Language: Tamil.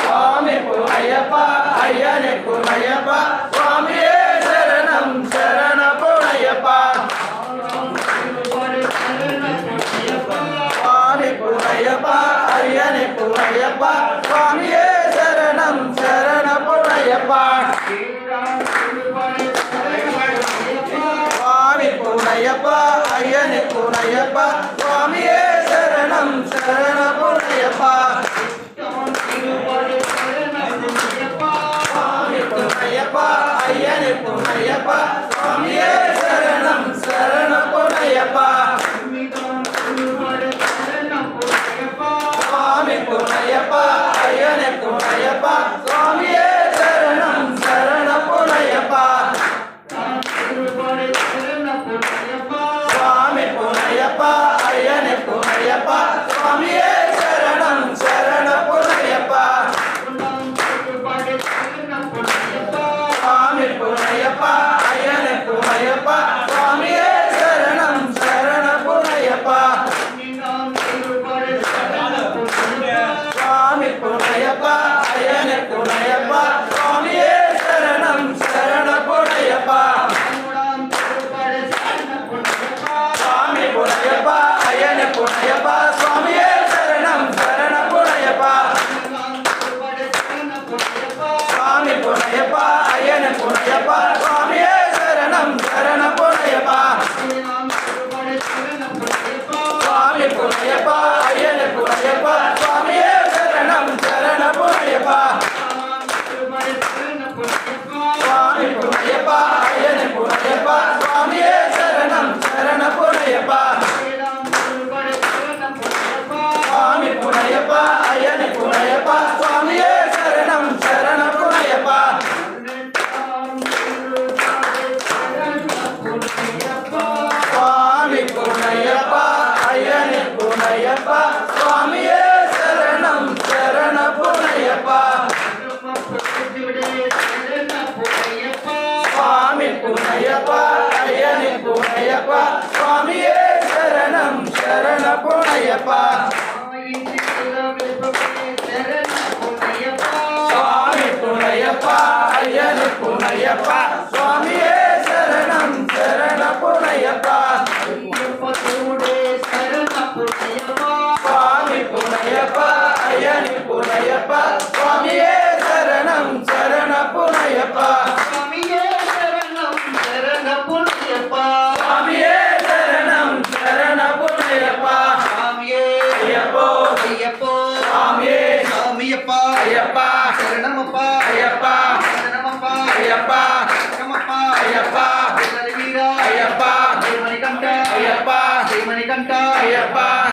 சுவாமி புனையப்பா ஐயனே புனையப்பா சுவாமியே சரணம் சரண புனையப்பா சுவாமி புனையப்பா ஐயனே புனையப்பா சுவாமியே சரணம் சரண புனையப்பா சுவாமி புனையப்பா ஐயனே புனையப்பா சுவாமியே சரணம் சரண புனையப்பா சுவாமி புனையப்பா ஐயனே புனையப்பா சுவாமியே சரணம் சரண புனையப்பா சுவாமி புனையப்பா ஐயனே புனையப்பா சுவாமியே சரணம் சரண புனையப்பா சுவாமி புனையப்பா ஐயனே புனையப்பா சுவாமியே சரணம் சரண புனையப்பா சுவாமி புனையப்பா ஐயனே புனையப்பா சுவாமியே சரணம் சரண புனையப்பா சுவாமி புனையப்பா ஐயனே புனையப்பா சுவாமியே சரணம் சரண புனையப்பா சுவாமி புனையப்பா ஐயனே புனையப்பா சுவாமியே சரணம் சரண புனையப்பா சுவாமி புனையப்பா ஐயனே புனையப்பா சுவாமியே சரணம் சரண புனையப்பா சுவாமி புனையப்பா ஐயனே புனையப்பா சுவாமியே சரணம் சரண புனையப்பா சுவாமி புனையப்பா ஐயனே புனையப்பா சுவாமியே சரணம் சரண புனையப்பா சுவாமி புனையப்பா ஐயனே புனையப்பா சுவாமியே சரணம் சரண புனையப்பா சுவாமி புனையப்பா ஐயனே புனையப்பா சுவாமியே சரணம் சரண புனையப்பா சுவாமி புனையப்பா ஐயனே புனையப்பா சுவாமியே சரணம் சரண புனையப்பா சுவாமி புனையப்பா ஐயனே புனையப்பா சுவாமியே சரணம் சரண புனையப்பா சுவாமி புனையப்பா ஐயனே புனையப்பா சுவாமியே சரணம் சரண புனையப்பா சுவாமியே சரணம் சரண புனையப்பா ஐயப்போ ஐயப்போ சுவாமியே சாமியப்பா ஐயப்பா சரணமப்பா ஐயப்பா சரணமப்பா ஐயப்பா சரணமப்பா ஐயப்பா வீரா ஐயப்பா மணிகண்ட ஐயப்பா மணிகண்ட ஐயப்பா